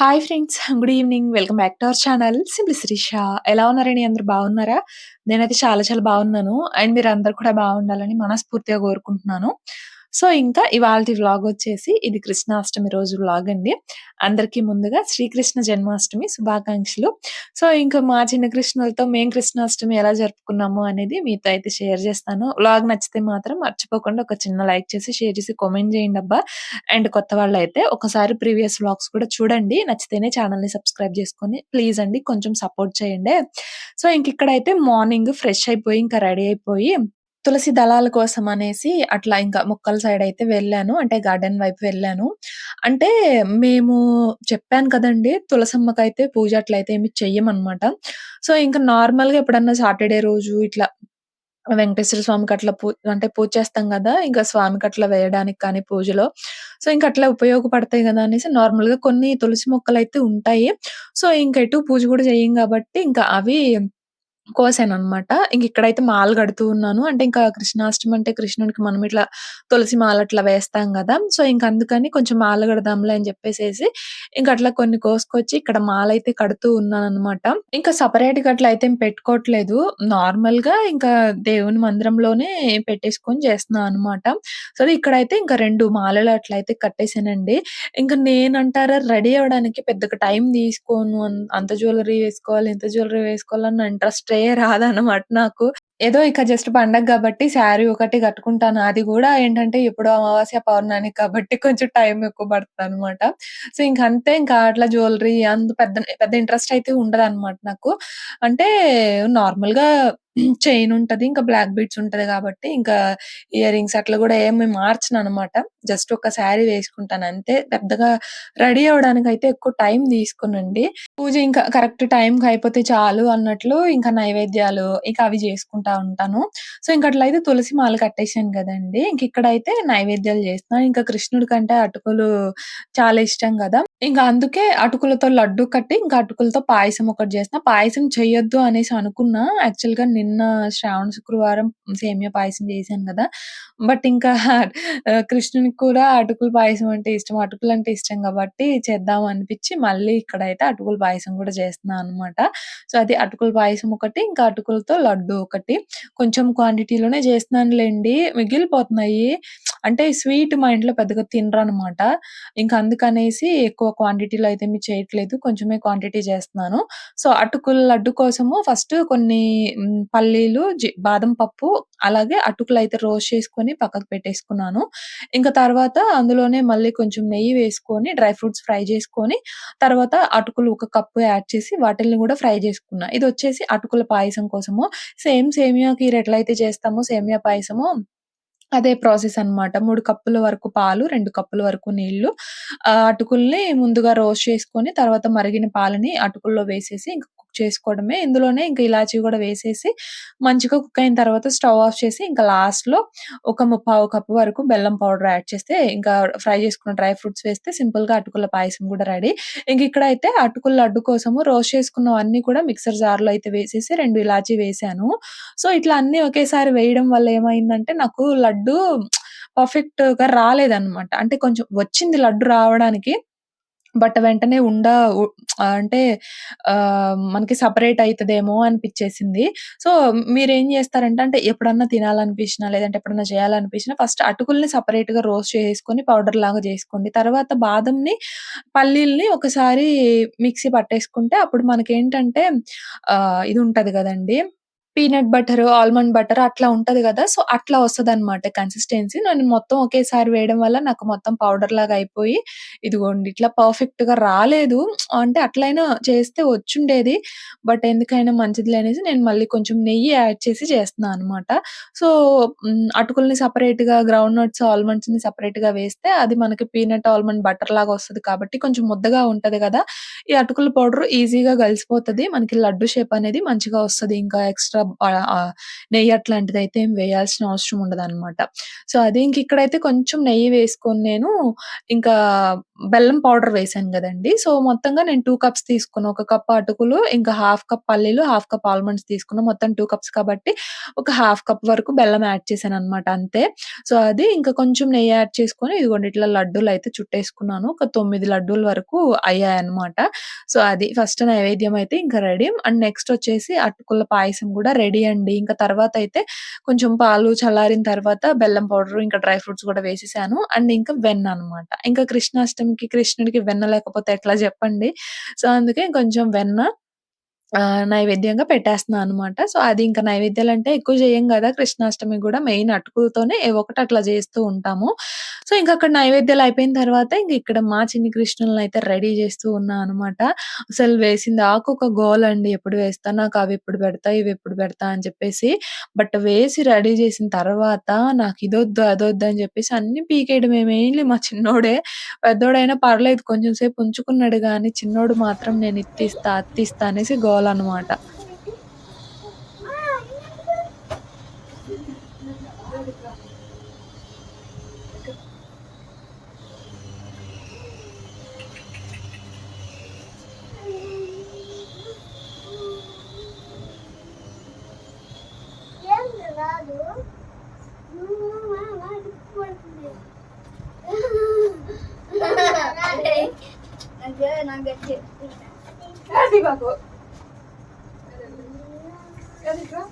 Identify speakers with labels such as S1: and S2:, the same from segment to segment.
S1: Hi friends. Good evening. Welcome back to our channel simply Shirisha. ఎలా ఉన్నారండి? అందరూ బాగున్నారా? నేనైతే చాలా చాలా బాగున్నాను. అండ్ మీరందరూ కూడా బాగుండాలని మనస్ఫూర్తిగా కోరుకుంటున్నాను. సో, ఇంకా ఇవాల్టి వ్లాగొచ్చేసి ఇది కృష్ణాష్టమి రోజు వ్లాగ్ అండి. అందరికీ ముందుగా శ్రీకృష్ణ జన్మాష్టమి శుభాకాంక్షలు. సో, ఇంకా మా చిన్న కృష్ణులతో మేము కృష్ణాష్టమి ఎలా జరుపుకున్నాము అనేది మీతో అయితే షేర్ చేస్తాను. వ్లాగ్ నచ్చితే మాత్రం మర్చిపోకుండా ఒక చిన్న లైక్ చేసి, షేర్ చేసి, కామెంట్ చేయండబ్బా! అండ్ కొత్త వాళ్ళైతే ఒకసారి ప్రీవియస్ వ్లాగ్స్ కూడా చూడండి. నచ్చితేనే ఛానెల్‌ని సబ్స్క్రైబ్ చేసుకొని ప్లీజ్ అండి కొంచెం సపోర్ట్ చేయండే. సో, ఇంకిక్కడైతే మార్నింగ్ ఫ్రెష్ అయిపోయి, ఇంకా రెడీ అయిపోయి, తులసి దళాల కోసం అనేసి అట్లా ఇంకా మొక్కల సైడ్ అయితే వెళ్ళాను. అంటే గార్డెన్ వైపు వెళ్ళాను. అంటే మేము చెప్పాను కదండీ! తులసమ్మకైతే పూజ అట్లయితే ఏమి చెయ్యమనమాట. సో, ఇంక నార్మల్‌గా ఎప్పుడన్నా సాటర్‌డే రోజు ఇట్లా వెంకటేశ్వర స్వామికి అట్లా అంటే పూజ చేస్తాం గదా! ఇంకా స్వామికి అట్లా వేయడానికి కానీ పూజలో. సో, ఇంక అట్లా ఉపయోగపడతాయి గదా! అనేసి నార్మల్‌గా కొన్ని తులసి మొక్కలైతే ఉంటాయి. సో, ఇంక ఎటు పూజ గూడా చెయ్యం గాబట్టి ఇంకా అవి కోసాననమాట. ఇంకిక్కడైతే మాల గడుతూ ఉన్నాను. అంటే ఇంకా కృష్ణాష్టమి అంటే కృష్ణుడికి మనం ఇట్లా తులసి మాల అట్లా వేస్తాం గదా! సో, ఇంక అందుకని కొంచెం మాల గడదాంలే అని జెప్పేసేసి ఇంకట్లా కొన్ని కోసుకొచ్చి ఇక్కడ మాలైతే కడుతూ ఉన్నాననమాట. ఇంకా సెపరేట్‌గా అట్లా అయితే ఏం పెట్టుకోవట్లేదు. నార్మల్‌గా ఇంకా దేవుని మందిరంలోనే పెట్టేసుకొని చేస్తున్నా అనమాట. సో, ఇక్కడైతే ఇంకా 2 మాలలు అట్లయితే కట్టేసానండి. ఇంక నేనంటారా రెడీ అవ్వడానికి పెద్దగా టైం తీసుకోను. అంత జ్యువెల్లరీ వేసుకోవాలి, ఇంత జ్యువెల్లరీ వేసుకోవాలన్న ఇంట్రెస్టే రాదనమాట నాకు. ఏదో ఇక జస్ట్ పండగ గాబట్టి శారీ ఒకటి కట్టుకుంటాను. అది గూడా ఏంటంటే ఎప్పుడో అమావాస్య, పౌర్ణానికి కాబట్టి కొంచెం టైం ఎక్కువ పడతదనమాట. సో, ఇంకంతే ఇంకా అట్లా జ్యువెల్లరీ అంత పెద్ద పెద్ద ఇంట్రెస్ట్ అయితే ఉండదనమాట నాకు. అంటే నార్మల్‌గా చైన్ ఉంటది. ఇంకా బ్లాక్ బీడ్స్ ఉంటది గాబట్టి, ఇంకా ఇయర్ రింగ్స్ అట్లా గూడా ఏమి మార్చననమాట. జస్ట్ ఒక శారీ వేసుకుంటాను అంతే. పెద్దగా రెడీ అవ్వడానికైతే ఎక్కువ టైం తీసుకోనండి. పూజ ఇంకా కరెక్ట్ టైంకి అయిపోతే చాలు అన్నట్లు ఇంకా నైవేద్యాలు ఇక అవి జేసుకుంటా ఉంటాను. సో, ఇంకట్లయితే తులసి మాల కట్టేసాను గదండీ! ఇంకిక్కడైతే నైవేద్యాలు జేస్తున్నాను. ఇంకా కృష్ణుడికంటే అటుకులు చాలా ఇష్టం గదా! ఇంక అందుకే అటుకులతో లడ్డు కట్టి, ఇంకా అటుకులతో పాయసం ఒకటి జేస్తున్నా. పాయసం చెయ్యొద్దు అనేసి అనుకున్నా. యాక్చువల్‌గా నిన్న శ్రావణ శుక్రవారం సేమియా పాయసం జేశాను గదా! బట్ ఇంకా కృష్ణునికి కూడా అటుకుల పాయసం అంటే ఇష్టం. అటుకులంటే ఇష్టం గాబట్టి చేద్దాం అనిపిచ్చి మళ్ళీ ఇక్కడైతే అటుకుల పాయసం గూడా చేస్తున్నా అనమాట. సో, అది అటుకుల పాయసం ఒకటి, ఇంకా అటుకులతో లడ్డు ఒకటి. కొంచెం క్వాంటిటీలోనే చేస్తున్నానులెండి. మిగిలిపోతున్నాయి. అంటే స్వీట్ మా ఇంట్లో పెద్దగా తినరనమాట. ఇంక అందుకనేసి ఎక్కువ క్వాంటిటీలో అయితే ఏమి చేయట్లేదు. కొంచెమే క్వాంటిటీ చేస్తున్నాను. సో, అటుకుల లడ్డు కోసము ఫస్ట్ కొన్ని పల్లీలు, బాదం పప్పు, అలాగే అటుకులైతే రోస్ట్ చేసుకొని పక్కకు పెట్టేసుకున్నాను. ఇంక తర్వాత అందులోనే మళ్ళీ కొంచెం నెయ్యి వేసుకొని డ్రై ఫ్రూట్స్ ఫ్రై చేసుకొని, తర్వాత అటుకులు ఒక కప్పు యాడ్ చేసి వాటిల్ని గూడా ఫ్రై చేసుకున్నా. ఇదొచ్చేసి అటుకుల పాయసం కోసము. సేమ్ సేమియా ఖీర్ ఎట్లయితే చేస్తామో సేమియా పాయసము అదే ప్రాసెస్ అన్నమాట. 3 కప్పుల వరకు పాలు, 2 కప్పుల వరకు నీళ్లు. అటుకుల్ని ముందుగా రోస్ట్ చేసుకొని, తర్వాత మరిగిన పాలని అటుకుల్లో వేసేసి ఇంక కుక్ చేసుకోవడమే. ఇందులోనే ఇంక ఇలాచీ గూడా వేసేసి, మంచిగా కుక్ అయిన తర్వాత స్టవ్ ఆఫ్ చేసి, ఇంకా లాస్ట్‌లో ఒక ముప్పావు కప్పు వరకు బెల్లం పౌడర్ యాడ్ చేస్తే, ఇంకా ఫ్రై చేసుకున్న డ్రై ఫ్రూట్స్ వేస్తే సింపుల్‌గా అటుకుల పాయసం గూడా రెడీ. ఇంకిక్కడైతే అటుకుల లడ్డు కోసము రోస్ట్ చేసుకున్నవన్నీ కూడా మిక్సర్ జార్‌లో అయితే వేసేసి 2 ఇలాచీ వేశాను. సో, ఇట్లా అన్నీ ఒకేసారి వేయడం వల్ల ఏమైందంటే, నాకు లడ్డు పర్ఫెక్ట్‌గా రాలేదనమాట. అంటే కొంచెం వచ్చింది లడ్డు రావడానికి. బట్ వెంటనే అంటే మనకి సెపరేట్ అయితదేమో అనిపిచ్చేసింది. సో, మీరేం జేస్తారంటే, అంటే ఎప్పుడన్నా తినాలనిపించినా, లేదంటే ఎప్పుడన్నా చేయాలనిపించినా ఫస్ట్ అటుకుల్ని సెపరేట్‌గా రోస్ట్ చేసేసుకొని పౌడర్‌లాగా జేసుకోండి. తర్వాత బాదంని, పల్లీల్ని ఒకసారి మిక్సీ పట్టేసుకుంటే అప్పుడు మనకేంటంటే ఇది ఉంటది గదండీ! పీనట్ బటరు, ఆల్మండ్ బటర్ అట్లా ఉంటది గదా! సో, అట్లా వస్తదనమాట కన్సిస్టెన్సీ. నేను మొత్తం ఒకేసారి వేయడం వల్ల నాకు మొత్తం పౌడర్‌లాగా అయిపోయి, ఇదిగోండి ఇట్లా పర్ఫెక్ట్‌గా రాలేదు. అంటే అట్లైనా చేస్తే వచ్చుండేది. బట్ ఎందుకైనా మంచిదిలే అనేసి నేను మళ్ళీ కొంచెం నెయ్యి యాడ్ చేసి చేస్తున్నా అనమాట. సో, అటుకుల్ని సెపరేట్‌గా గ్రౌండ్ నట్స్, ఆల్మండ్స్‌ని సెపరేట్‌గా వేస్తే అది మనకి పీనట్, ఆల్మండ్ బటర్‌లాగా వస్తది కాబట్టి కొంచెం ముద్దగా ఉంటది గదా! ఈ అటుకుల పౌడర్ ఈజీగా గలిసిపోతది. మనకి లడ్డు షేప్ అనేది మంచిగా వస్తది. ఇంకా ఎక్స్‌ట్రా నెయ్యి అట్లాంటిదైతే ఏం వేయాల్సిన అవసరం ఉండదనమాట. సో, అది ఇంక ఇక్కడైతే కొంచెం నెయ్యి వేసుకొని నేను ఇంకా బెల్లం పౌడర్ వేశాను గదండీ! సో, మొత్తంగా నేను 2 కప్స్ తీసుకున్నా. ఒక కప్ అటుకులు, ఇంకా హాఫ్ కప్ పల్లీలు, హాఫ్ కప్ ఆల్మండ్స్ తీసుకున్నా. మొత్తం 2 కప్స్ కాబట్టి ఒక హాఫ్ కప్ వరకు బెల్లం యాడ్ చేశాననమాట అంతే. సో, అది ఇంకా కొంచెం నెయ్యి యాడ్ చేసుకొని ఇదిగోండి ఇట్లా లడ్డూలయితే చుట్టేసుకున్నాను. ఒక 9 లడ్డూల వరకు అయ్యాయన్నమాట. సో, అది ఫస్ట్ నైవేద్యం అయితే ఇంకా రెడీ. అండ్ నెక్స్ట్ వచ్చేసి అటుకుల పాయసం గూడా రెడీ అండి. ఇంకా తర్వాతయితే కొంచెం పాలు చల్లారిన తర్వాత బెల్లం పౌడరు, ఇంకా డ్రై ఫ్రూట్స్ గూడా వేసేసాను. అండ్ ఇంకా వెన్న అనమాట. ఇంకా కృష్ణాష్టమికి కృష్ణుడికి వెన్న లేకపోతే ఎట్లా జెప్పండి. సో, అందుకే కొంచెం వెన్న నైవేద్యంగా పెట్టేస్తున్నా అనమాట. సో, అది ఇంకా నైవేద్యాలంటే ఎక్కువ జేయం గదా! కృష్ణాష్టమికి గూడా మెయిన్ అటుకులతోనే ఏవో ఒకటి అట్లా జేస్తూ ఉంటాము. సో, ఇంకక్కడ నైవేద్యాలు అయిపోయిన తర్వాత ఇంక ఇక్కడ మా చిన్ని కృష్ణులనైతే రెడీ జేస్తూ ఉన్నా అనమాట. అసలు వేసిందాకా ఒక గోలండి. ఎప్పుడు వేస్తా, నాకవెప్పుడు పెడతా, ఇవెప్పుడు పెడతా అని చెప్పేసి. బట్ వేసి రెడీ జేసిన తర్వాత నాకిదొద్దు, అదొద్దు అని జెప్పేసి అన్నీ పీకేయడమే. మెయిన్‌లీ మా చిన్నోడే. పెద్దోడైనా పర్లేదు కొంచెం సేపు ఉంచుకున్నాడు గానీ, చిన్నోడు మాత్రం నేను ఇది తీస్తా, అది తీస్తా అనేసి గోలనమాట.
S2: రాదు నాకు గట్టి
S1: అది బాబు. అది ఇట్లా.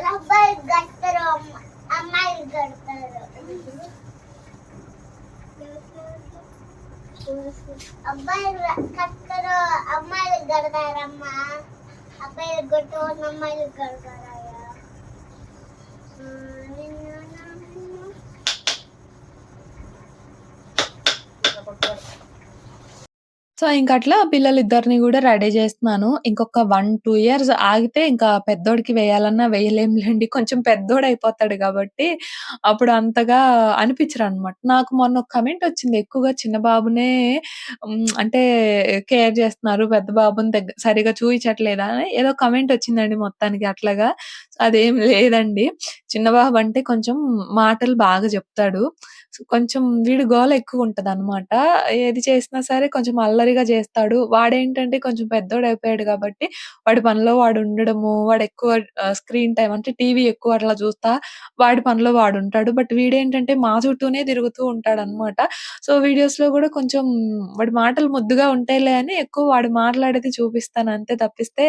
S2: అబ్బాయి కడతారు అమ్మాయిలు కడతారు అబ్బాయిలు కడతారు అమ్మాయిలు కడతారమ్మా అబ్బాయిలు కొట్టు అమ్మాయిలు కడతారయ్యా
S1: సో, ఇంకట్లా పిల్లలిద్దరిని గూడా రెడీ జేస్తున్నాను. ఇంకొక 1, 2 ఇయర్స్ ఆగితే ఇంకా పెద్దోడికి వేయాలన్నా వేయలేంలెండి. కొంచెం పెద్దోడయిపోతాడు గాబట్టి, అప్పుడు అంతగా అనిపిచ్చరనమాట. నాకు మొన్న ఒక కామెంటొచ్చింది. ఎక్కువగా చిన్న బాబునే అంటే కేర్ జేస్తున్నారు. పెద్ద బాబుని సరిగ్గా చూయించట్లేదా అని ఏదో కామెంటొచ్చిందండి మొత్తానికి అట్లాగా. అదేం లేదండి. చిన్న బాబంటే కొంచెం మాటలు బాగా జెప్తాడు. కొంచెం వీడి గోల ఎక్కువుంటదనమాట. ఏది చేసినా సరే కొంచెం అల్లరిగా జేస్తాడు. వాడేంటంటే కొంచెం పెద్దోడయిపోయాడు గాబట్టి, వాడి పనిలో వాడుండడము, వాడెక్కువ స్క్రీన్ టైమ్ అంటే టీవీ ఎక్కువ అట్లా చూస్తా, వాడి పనిలో వాడుంటాడు. బట్ వీడేంటంటే మా చుట్టూనే తిరుగుతూ ఉంటాడనమాట. సో, వీడియోస్‌లో గూడా కొంచెం వాడి మాటలు ముద్దుగా ఉంటాయిలే అని ఎక్కువ వాడు మాట్లాడేది చూపిస్తాను అంతే తప్పిస్తే,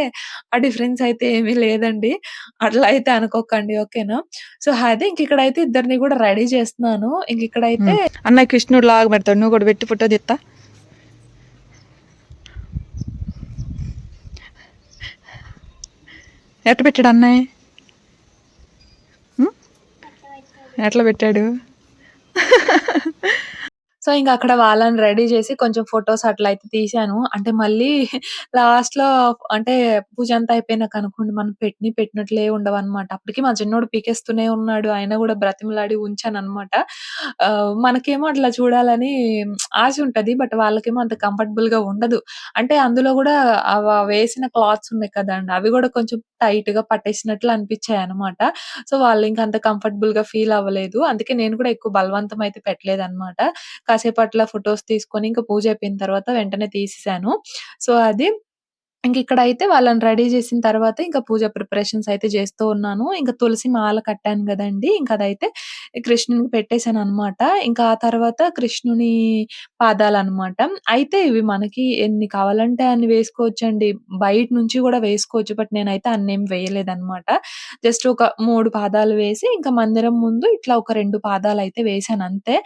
S1: ఆ డిఫరెన్స్ అయితే ఏమీ లేదండి. అట్లా అయితే అనుకోకండి. ఓకేనా? సో, అదే ఇంకిక్కడైతే ఇద్దరిని గూడా రెడీ చేస్తున్నాను. ఇంకిక్కడైతే
S3: అన్నయ్య కృష్ణుడు లాగా పెడతాడు నువ్వు కూడా పెట్టి ఫోటో తీస్తా ఎట్లా పెట్టాడు అన్నయ్య ఎట్లా పెట్టాడు
S1: సో, ఇంకక్కడ వాళ్ళని రెడీ జేసి కొంచెం ఫోటోస్ అట్లయితే తీశాను. అంటే మళ్ళీ లాస్ట్‌లో అంటే పూజంతా అయిపోయినాకనుకోండి మనం పెట్టినట్లే ఉండవనమాట. అప్పటికి మా చిన్నోడు పీకేస్తూనే ఉన్నాడు. అయినా గూడా బ్రతిమలాడి ఉంచాననమాట. మనకేమో అట్లా చూడాలని ఆశ ఉంటది. బట్ వాళ్ళకేమో అంత కంఫర్టబుల్‌గా ఉండదు. అంటే అందులో గూడా వేసిన క్లాత్స్ ఉన్నాయి కదండీ! అవి గూడా కొంచెం టైట్‌గా పట్టేసినట్లు అనిపిచ్చాయనమాట. సో, వాళ్ళింక అంత కంఫర్టబుల్‌గా ఫీల్ అవ్వలేదు. అందుకే నేను కూడా ఎక్కువ బలవంతం అయితే పెట్టలేదనమాట. కాసేపు అట్లా ఫోటోస్ తీసుకొని ఇంక పూజ అయిపోయిన తర్వాత వెంటనే తీసేసాను. సో, అది ఇంకిక్కడైతే వాళ్ళని రెడీ చేసిన తర్వాత ఇంకా పూజ ప్రిపరేషన్స్ అయితే చేస్తూ ఉన్నాను. ఇంక తులసి మాల కట్టాను గదండీ! ఇంకదైతే కృష్ణునికి పెట్టేసాననమాట. ఇంకా ఆ తర్వాత కృష్ణుని పాదాలనమాట. అయితే ఇవి మనకి ఎన్ని కావాలంటే అన్ని వేసుకోవచ్చండి. బయట నుంచి గూడా వేసుకోవచ్చు. బట్ నేనైతే అన్నేం వేయలేదనమాట. జస్ట్ ఒక 3 పాదాలు వేసి ఇంకా మందిరం ముందు ఇట్లా ఒక 2 పాదాలయితే వేశానంతే.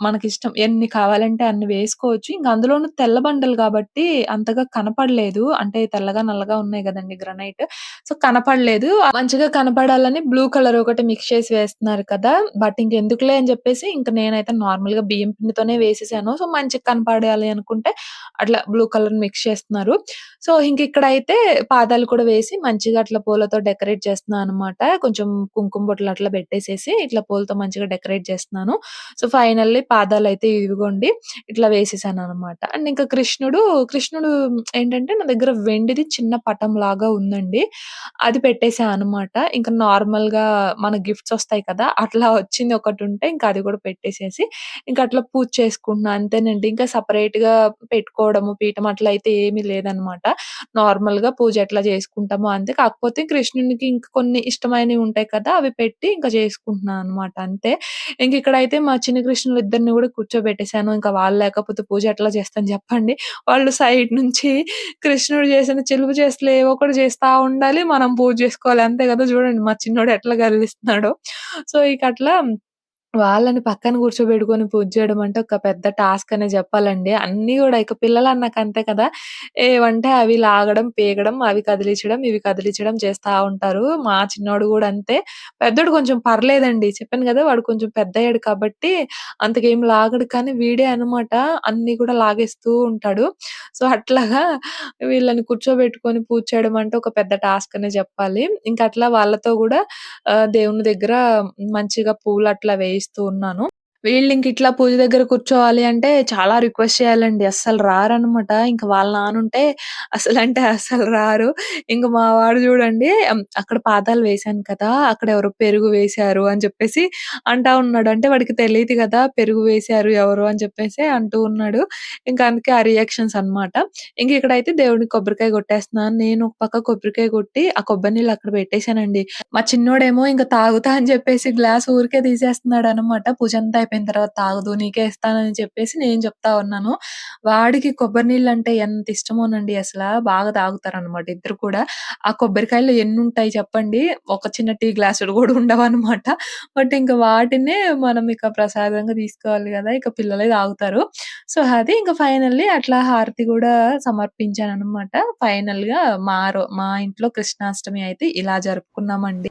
S1: మనకిష్టం ఎన్ని కావాలంటే అన్ని వేసుకోవచ్చు. ఇంక అందులోను తెల్ల బండలు గాబట్టి అంతగా కనపడలేదు. అంటే తెల్లగా, నల్లగా ఉన్నాయి గదండీ గ్రానైట్. సో, కనపడలేదు. మంచిగా కనపడాలని బ్లూ కలర్ ఒకటి మిక్స్ చేసి వేస్తున్నారు కదా! బట్ ఇంకెందుకులే అని జెప్పేసి ఇంక నేనైతే నార్మల్‌గా బియ్యం పిండితోనే వేసేసాను. సో, మంచిగా కనపడాలి అనుకుంటే అట్లా బ్లూ కలర్ మిక్స్ చేస్తున్నారు. సో, ఇంకిక్కడైతే పాదాలు కూడా వేసి మంచిగా అట్లా పూలతో డెకరేట్ చేస్తున్నా అనమాట. కొంచెం కుంకుమ బొట్లు అట్లా పెట్టేసేసి ఇట్లా పూలతో మంచిగా డెకరేట్ చేస్తున్నాను. సో, ఫైనల్లీ పాదాలైతే ఇదిగోండి ఇట్లా వేసేసాననమాట. అండ్ ఇంకా కృష్ణుడు ఏంటంటే నా దగ్గర వెండిది చిన్న పటంలాగా ఉందండి. అది పెట్టేసా అనమాట. ఇంకా నార్మల్‌గా మన గిఫ్ట్స్ ఒస్తాయి కదా! అట్లా వచ్చింది ఒకటుంటే ఇంకా అది కూడా పెట్టేసేసి ఇంక అట్లా పూజ చేసుకుంటున్నా అంతేనండి. ఇంకా సెపరేట్‌గా పెట్టుకోవడము, పీఠం అట్లా అయితే ఏమీ లేదనమాట. నార్మల్‌గా పూజ ఎట్లా చేసుకుంటామో అంతే. కాకపోతే కృష్ణునికి ఇంక కొన్ని ఇష్టమైనవి ఉంటాయి కదా! అవి పెట్టి ఇంక చేసుకుంటున్నా అనమాట అంతే. ఇంకిక్కడైతే మా చిన్ని కృష్ణులిద్దరిని గూడా కూర్చోబెట్టేసాను. ఇంకా వాళ్ళు లేకపోతే పూజ ఎట్లా చేస్తాను చెప్పండి. వాళ్ళు సైడ్ నుంచి కృష్ణుడు చేసిన చిలువ చేష్టలు ఏవో ఒకటి చేస్తా ఉండాలి. మనం పూజ చేసుకోవాలి. అంతే కదా! చూడండి మా చిన్నోడు ఎట్లా గర్విస్తున్నాడో. సో, ఇక అట్లా వాళ్ళని పక్కన కూర్చోబెట్టుకొని పూజ చేయడం అంటే ఒక పెద్ద టాస్క్ అనే జెప్పాలండి. అన్నీ గూడా ఇక పిల్లలన్నాక అంతే కదా! ఏవంటే అవి లాగడం, పీకడం, అవి కదిలిచ్చడం, ఇవి కదిలిచ్చడం చేస్తా ఉంటారు. మా చిన్నోడు గూడా అంతే. పెద్దోడు కొంచెం పర్లేదండి. చెప్పాను గదా! వాడు కొంచెం పెద్దయ్యాడు కాబట్టి అంతగేం లాగడు. కానీ వీడే అనమాట అన్నీ కూడా లాగేస్తూ ఉంటాడు. సో, అట్లాగా వీళ్ళని కూర్చోబెట్టుకొని పూజ చేయడం అంటే ఒక పెద్ద టాస్క్ అనే జెప్పాలి. ఇంక అట్లా వాళ్ళతో గూడా దేవుని దగ్గర మంచిగా పూలట్లా వేయిస్తూ ఉన్నాను. వీళ్ళింకిట్లా పూజ దగ్గర కూర్చోవాలి అంటే చాలా రిక్వెస్ట్ చేయాలండి. అస్సలు రారనమాట. ఇంక వాళ్ళ నానుంటే అసలంటే అస్సలు రారు. ఇంక మా వాడు చూడండి అక్కడ పాదాలు వేశాను కదా! అక్కడెవరో పెరుగు వేశారు అని చెప్పేసి అంటా ఉన్నాడు. అంటే వాడికి తెలీదు గదా! పెరుగు వేశారు ఎవరు అని చెప్పేసి అంటూ ఉన్నాడు. ఇంక అందుకే ఆ రియాక్షన్స్ అనమాట. ఇంకిక్కడైతే దేవుడికి కొబ్బరికాయ కొట్టేస్తున్నాను. నేను ఒక పక్క కొబ్బరికాయ కొట్టి ఆ కొబ్బరి నీళ్ళు అక్కడ పెట్టేసానండి. మా చిన్నోడేమో ఇంక తాగుతా అని చెప్పేసి గ్లాస్ ఊరికే తీసేస్తున్నాడనమాట. పూజంతా అయిపోయిన తర్వాత తాగుదువు నీకే ఇస్తానని చెప్పేసి నేను చెప్తా ఉన్నాను. వాడికి కొబ్బరి నీళ్ళంటే ఎంత ఇష్టమోనండి అసలా. బాగా తాగుతారనమాట ఇద్దరు కూడా. ఆ కొబ్బరికాయలు ఎన్నుంటాయి చెప్పండి. ఒక చిన్న టీ గ్లాసులు గూడా ఉండవనమాట. బట్ ఇంక వాటినే మనం ఇక ప్రసాదంగా తీసుకోవాలి గదా! ఇక పిల్లలే తాగుతారు. సో, అది ఇంక ఫైనల్లీ అట్లా హారతి గూడా సమర్పించాననమాట. ఫైనల్‌గా మా ఇంట్లో కృష్ణాష్టమి అయితే ఇలా జరుపుకున్నామండి.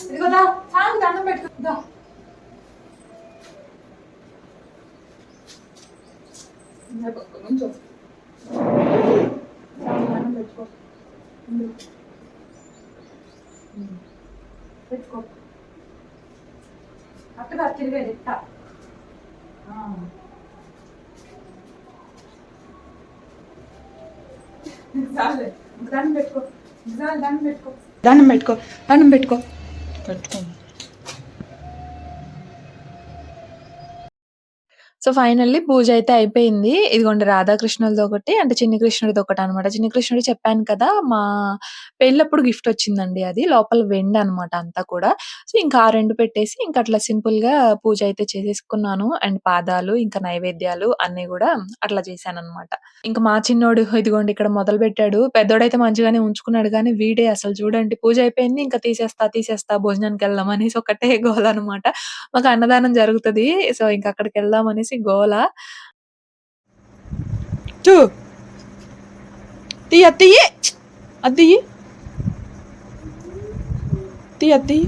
S1: ఇదిగో దా సాంగ్ దండం పెట్టుకో దా. నుంచో. సాంగ్ దండం పెట్టుకో. పెట్టుకో. అట్టగా తిరిగేది ఇట్టా. చాలే దండం పెట్టుకో. దండం పెట్టుకో.
S3: దండం పెట్టుకో, దండం పెట్టుకో. పెట్టుకో.
S1: సో, ఫైనల్లీ పూజయితే అయిపోయింది. ఇదిగోండి రాధాకృష్ణులదొకటి అంటే చిన్ని కృష్ణుడిదొకటనమాట. చిన్ని కృష్ణుడు చెప్పాను కదా! మా పెళ్ళప్పుడు గిఫ్టొచ్చిందండి అది. లోపల వెండనమాట అంతా కూడా. సో, ఇంకా ఆ 2 పెట్టేసి ఇంకట్లా సింపుల్‌గా పూజయితే చేసేసుకున్నాను. అండ్ పాదాలు, ఇంకా నైవేద్యాలు అన్నీ గూడా అట్లా చేశాననమాట. ఇంక మా చిన్నోడు ఇదిగోండి ఇక్కడ మొదలుపెట్టాడు. పెద్దోడైతే మంచిగానే ఉంచుకున్నాడు గానీ, వీడే అసలు చూడండి పూజయిపోయింది. ఇంక తీసేస్తా భోజనానికెళ్దాం అనేసి ఒకటే గోలనమాట. మాకు అన్నదానం జరుగుతది. సో, ఇంక అక్కడికెళ్దాం అనేసి గోల.
S3: చూ తీయి అది తీయి అది తీయి తీయి అది తీయి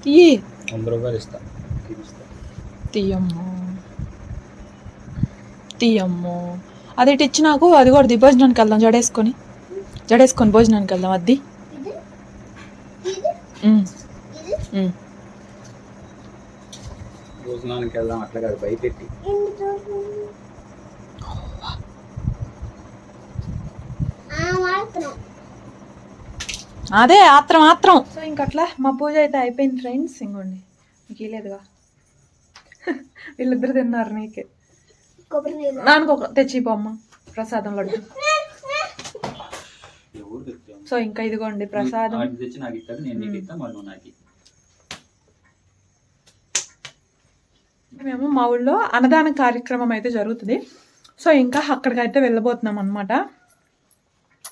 S3: తీయి
S4: 100 రూపాయలు ఇస్తా
S3: తీయమ్మో తీయమ్మో అది ఇటు ఇచ్చి నాకు అది కూడా భోజనానికి వెళ్దాం జడేసుకొని భోజనానికి వెళ్దాం అది
S2: ఇది
S4: భోజనానికి వెళ్దాం అట్లా కాదు భయపెట్టి
S3: అదే ఆత్రం సో ఇంకట్లా మా పూజ అయితే అయిపోయింది ఫ్రెండ్స్. ఇంకోండి మీకు ఇలేదుగా వీళ్ళిద్దరు తిన్నారు నీకే నాన్నకు ఒక తెచ్చిపోమ్మ ప్రసాదం లడ్డు. సో ఇంకా ఇదిగోండి ప్రసాదం
S4: తెచ్చి నాకు ఇస్తాడు నేను నీకు ఇస్తా మరి నువ్వు నాకు.
S3: మేము మా ఊళ్ళో అన్నదాన కార్యక్రమం అయితే జరుగుతుంది. సో ఇంకా అక్కడికైతే వెళ్ళబోతున్నాం అనమాట.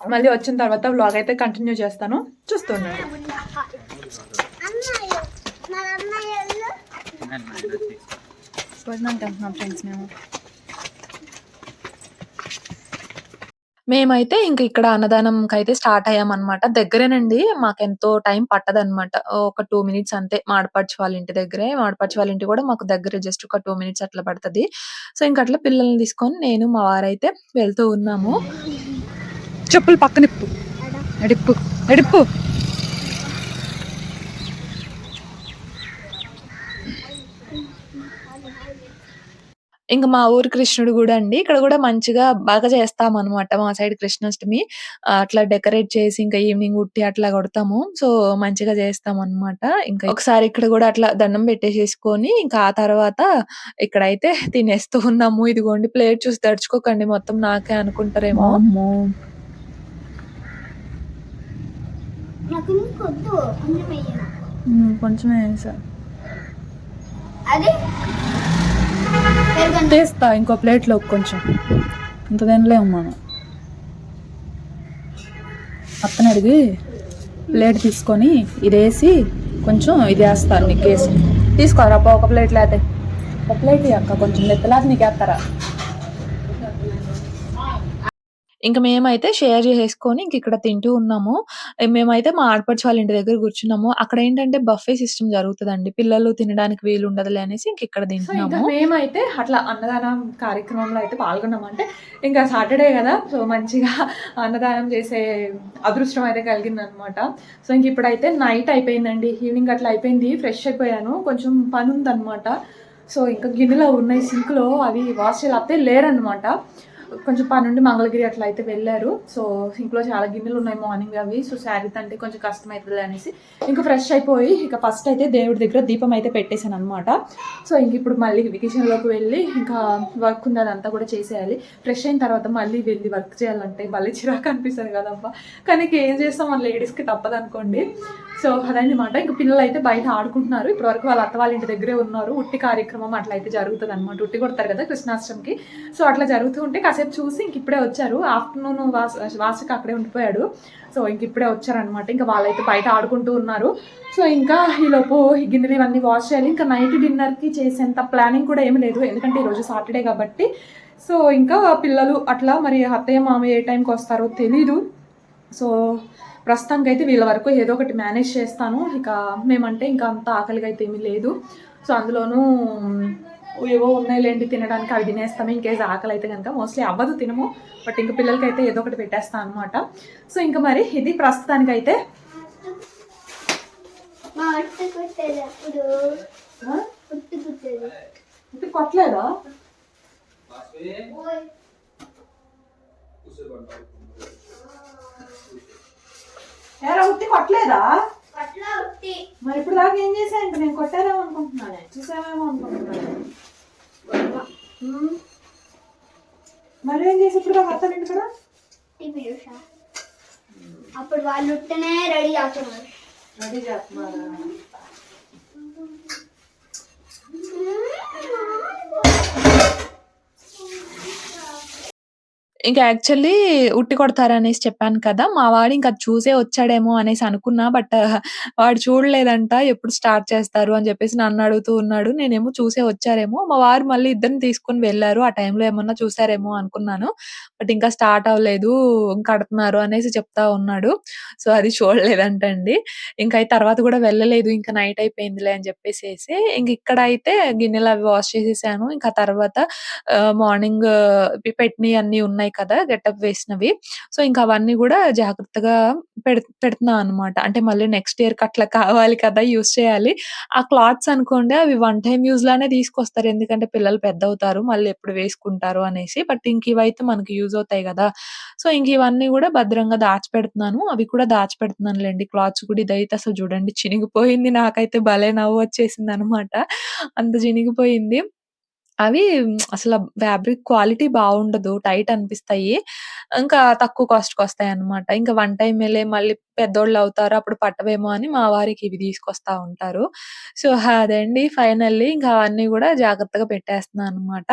S3: మళ్ళీ వచ్చిన తర్వాత వ్లాగ్ అయితే కంటిన్యూ చేస్తాను, చూస్తున్నాను.
S2: అమ్మాయి మన అమ్మాయిలు
S3: భోజనానికి వెళ్తున్నాం ఫ్రెండ్స్ మేము.
S1: మేమైతే ఇంక ఇక్కడ అన్నదానంకైతే స్టార్ట్ అయ్యామనమాట. దగ్గరేనండి. మాకెంతో టైం పట్టదనమాట. ఒక 2 మినిట్స్ అంతే. మా ఆడపడుచు వాళ్ళ ఇంటి దగ్గరే. మా ఆడపడుచు వాళ్ళ ఇంటి కూడా మాకు దగ్గరే. జస్ట్ ఒక 2 మినిట్స్ అట్లా పడతది. సో, ఇంకట్లా పిల్లల్ని తీసుకొని నేను, మా వారైతే వెళ్తూ ఉన్నాము.
S3: చెప్పులు పక్కనిప్పు, ఎడిప్పు ఎడిప్పు.
S1: ఇంక మా ఊరు కృష్ణుడు గుడి అండి. ఇక్కడ గూడా మంచిగా బాగా చేస్తామనమాట. మా సైడ్ కృష్ణాష్టమి అట్లా డెకరేట్ చేసి ఇంకా ఈవినింగ్ ఉట్టి అట్లా కొడతాము. సో, మంచిగా చేస్తామనమాట. ఇంకా ఒకసారి ఇక్కడ గూడా అట్లా దండం పెట్టేసేసుకొని ఇంకా ఆ తర్వాత ఇక్కడైతే తినేస్తూ ఉన్నాము. ఇదిగోండి ప్లేట్ చూసి దడుచుకోకండి మొత్తం నాకే అనుకుంటారేమో.
S3: వామ్మో.
S2: నాకు ఇంకొద్దు కొంచెం వెయ్యి నాకు.
S3: కొంచెమే వేసా.
S2: అది పెరుగన్నం.
S3: తీస్తా ఇంకో ప్లేట్లో కొంచెం. ఇంత తినలేము మనం. అత్తని అడిగి ప్లేట్ తీసుకొని ఇది వేసి కొంచెం ఇది వేస్తారు నీకు వేసి తీసుకోరా ఒక ప్లేట్ లేతే ఒక ప్లేట్ అక్క కొంచెం లెత్తలాగా నీకు వేస్తారా.
S1: ఇంక మేమైతే షేర్ చేసేసుకొని ఇంకిక్కడ తింటూ ఉన్నాము. మేమైతే మా ఆడపడుచు వాళ్ళ ఇంటి దగ్గర కూర్చున్నాము. అక్కడేంటంటే బఫే సిస్టమ్ జరుగుతదండి. పిల్లలు తినడానికి వీలుండదులే అనేసి ఇంకిక్కడ
S3: సో ఇంకా
S1: తింటున్నాము.
S3: మేమైతే అట్లా అన్నదానం కార్యక్రమంలో అయితే పాల్గొన్నాము. అంటే ఇంకా సాటర్డే కదా, సో మంచిగా అన్నదానం చేసే అదృష్టం అయితే కలిగిందనమాట. సో ఇంక ఇప్పుడైతే నైట్ అయిపోయిందండి, ఈవినింగ్ అట్లా అయిపోయింది. ఫ్రెష్ అయిపోయాను, కొంచెం పని ఉందన్నమాట. సో ఇంకా గిన్నెలో ఉన్నాయి సింక్లో, అవి వాష్ చేయాలి లేరనమాట. కొంచెం పనుండి మంగళగిరి అట్లా అయితే వెళ్ళారు. సో ఇంట్లో చాలా గిన్నెలు ఉన్నాయి మార్నింగ్ అవి. సో శారీ అంటే కొంచెం కష్టం అవుతుంది అనేసి ఇంకా ఫ్రెష్ అయిపోయి ఇక ఫస్ట్ అయితే దేవుడి దగ్గర దీపం అయితే పెట్టేశాను అనమాట. సో ఇంక ఇప్పుడు మళ్ళీ కిచెన్లోకి వెళ్ళి ఇంకా వర్క్ ఉంది అదంతా కూడా చేసేయాలి. ఫ్రెష్ అయిన తర్వాత మళ్ళీ వెళ్ళి వర్క్ చేయాలంటే మళ్ళీ చిరాకు అనిపిస్తుంది కదబ్బా. కానీ ఏం చేస్తాం మన లేడీస్కి తప్పదు అనుకోండి. సో అదనమాట. ఇంక పిల్లలు అయితే బయట ఆడుకుంటున్నారు. ఇప్పటి వరకు వాళ్ళ అత్త వాళ్ళ ఇంటి దగ్గరే ఉన్నారు. ఉట్టి కార్యక్రమం అట్లా అయితే జరుగుతుంది అనమాట. ఉట్టి కొడతారు కదా కృష్ణాష్టమికి. సో అట్లా జరుగుతూ ఉంటే కాసేపు చూసి ఇంక ఇప్పుడే వచ్చారు. ఆఫ్టర్నూన్ వాసుకి అక్కడే ఉండిపోయాడు. సో ఇంక ఇప్పుడే వచ్చారనమాట. ఇంకా వాళ్ళైతే బయట ఆడుకుంటూ ఉన్నారు. సో ఇంకా ఈలోపు ఈ గిన్నెలు ఇవన్నీ వాష్ చేయాలి. ఇంకా నైట్ డిన్నర్కి చేసేంత ప్లానింగ్ కూడా ఏమి లేదు, ఎందుకంటే ఈరోజు సాటర్డే కాబట్టి. సో ఇంకా పిల్లలు అట్లా మరి అత్తయ్య మామయ్య ఏ టైంకి వస్తారో తెలీదు. సో ప్రస్తుతానికి అయితే వీళ్ళ వరకు ఏదో ఒకటి మేనేజ్ చేస్తాను. ఇక మేమంటే ఇంకా అంత ఆకలిగా అయితే ఏమీ లేదు. సో అందులోనూ ఏవో ఉన్నాయిలేండి తినడానికి, అవి తినేస్తాము. ఇంకేసి ఆకలి అయితే కనుక మోస్ట్లీ అవ్వదు తినము, బట్ ఇంక పిల్లలకైతే ఏదో ఒకటి పెట్టేస్తాను అనమాట. సో ఇంకా మరి ఇది ప్రస్తుతానికైతే.
S2: మా అట్టు కుట్టేది అప్పుడు ఉట్టు కుట్టేది
S3: ఇది కొట్టలేదా? ఏరా ఉత్తి కొట్టలేదా?
S2: అట్లా ఉట్టి
S3: మరి ఇప్పుడు దాకా ఏం చేసా? ఇంకా నేను కొట్టారేమో అనుకుంటున్నాను, చూసామేమో అనుకుంటున్నాను. మరి ఏం చేసి ఇప్పుడు దాకా అత్త ఇంటి కదా
S2: టీవీ చూసా. అప్పుడు వాళ్ళు ఉట్టనే రెడీ అవుతున్నారు.
S3: రెడీ చేస్తున్నారా?
S1: ఇంకా యాక్చువల్లీ ఉట్టి కొడతారనేసి చెప్పాను కదా! మా వాడు ఇంక అది చూసే వచ్చాడేమో అనేసి అనుకున్నా. బట్ వాడు చూడలేదంట. ఎప్పుడు స్టార్ట్ చేస్తారు అని చెప్పేసి నన్ను అడుగుతూ ఉన్నాడు. నేనేమో చూసే వచ్చారేమో, మా వారు మళ్ళీ ఇద్దరిని తీసుకొని వెళ్లారు. ఆ టైంలో ఏమన్నా చూసారేమో అనుకున్నాను. బట్ ఇంకా స్టార్ట్ అవ్వలేదు, కడుతున్నారు అనేసి చెప్తా ఉన్నాడు. సో అది చూడలేదంటండి. ఇంకా తర్వాత కూడా వెళ్ళలేదు. ఇంకా నైట్ అయిపోయిందిలే అని చెప్పేసేసి ఇంక ఇక్కడైతే గిన్నెలు అవి వాష్ చేసేసాను. ఇంకా తర్వాత మార్నింగ్ పెట్టినయి అన్నీ ఉన్నాయి కదా! గెటప్ వేసినవి. సో ఇంక అవన్నీ గూడా జాగ్రత్తగా పెడుతున్నా అనమాట. అంటే మళ్ళీ నెక్స్ట్ ఇయర్‌కి అట్లా కావాలి కదా! యూజ్ చేయాలి. ఆ క్లాత్స్ అనుకోండి అవి వన్ టైమ్ యూజ్ లానే తీసుకొస్తారు. ఎందుకంటే పిల్లలు పెద్దవుతారు, మళ్ళీ ఎప్పుడు వేసుకుంటారు అనేసి. బట్ ఇంక ఇవైతే మనకి యూజ్ అవుతాయి గదా! సో ఇంక ఇవన్నీ గూడా భద్రంగా దాచిపెడుతున్నాను. అవి కూడా దాచిపెడుతున్నానులెండి. క్లాత్స్ కూడా ఇదైతే అసలు చూడండి చినిగిపోయింది. నాకైతే భలే నవ్వొచ్చేసిందనమాట. అంత చినిగిపోయింది. అవి అసల ఫ్యాబ్రిక్ క్వాలిటీ బావుండదు. టైట్ అనిపిస్తాయి. ఇంకా తక్కువ కాస్ట్‌కొస్తాయన్నమాట. ఇంకా వన్ టైమ్ ఎళ్ళే మళ్ళీ పెద్దోళ్ళవుతారు. అప్పుడు పట్టవేమో అని మా వారికి ఇవి తీసుకొస్తా ఉంటారు. సో, అదండి ఫైనల్లీ ఇంకా అవన్నీ గూడా జాగ్రత్తగా పెట్టేస్తున్నాననమాట.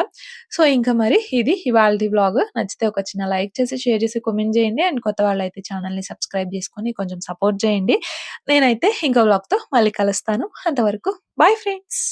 S1: సో, ఇంకా మరి ఇది ఇవాల్టి వ్లాగ్. నచ్చితే ఒక చిన్న లైక్ చేసి, షేర్ చేసి, కామెంట్ జేయండి. అండ్ కొత్త వాళ్ళైతే ఛానెల్‌ని సబ్స్క్రైబ్ చేసుకొని కొంచెం సపోర్ట్ జేయండి. నేనైతే ఇంకో వ్లాగ్‌తో మళ్ళీ కలుస్తాను. అంతవరకు బాయ్ ఫ్రెండ్స్.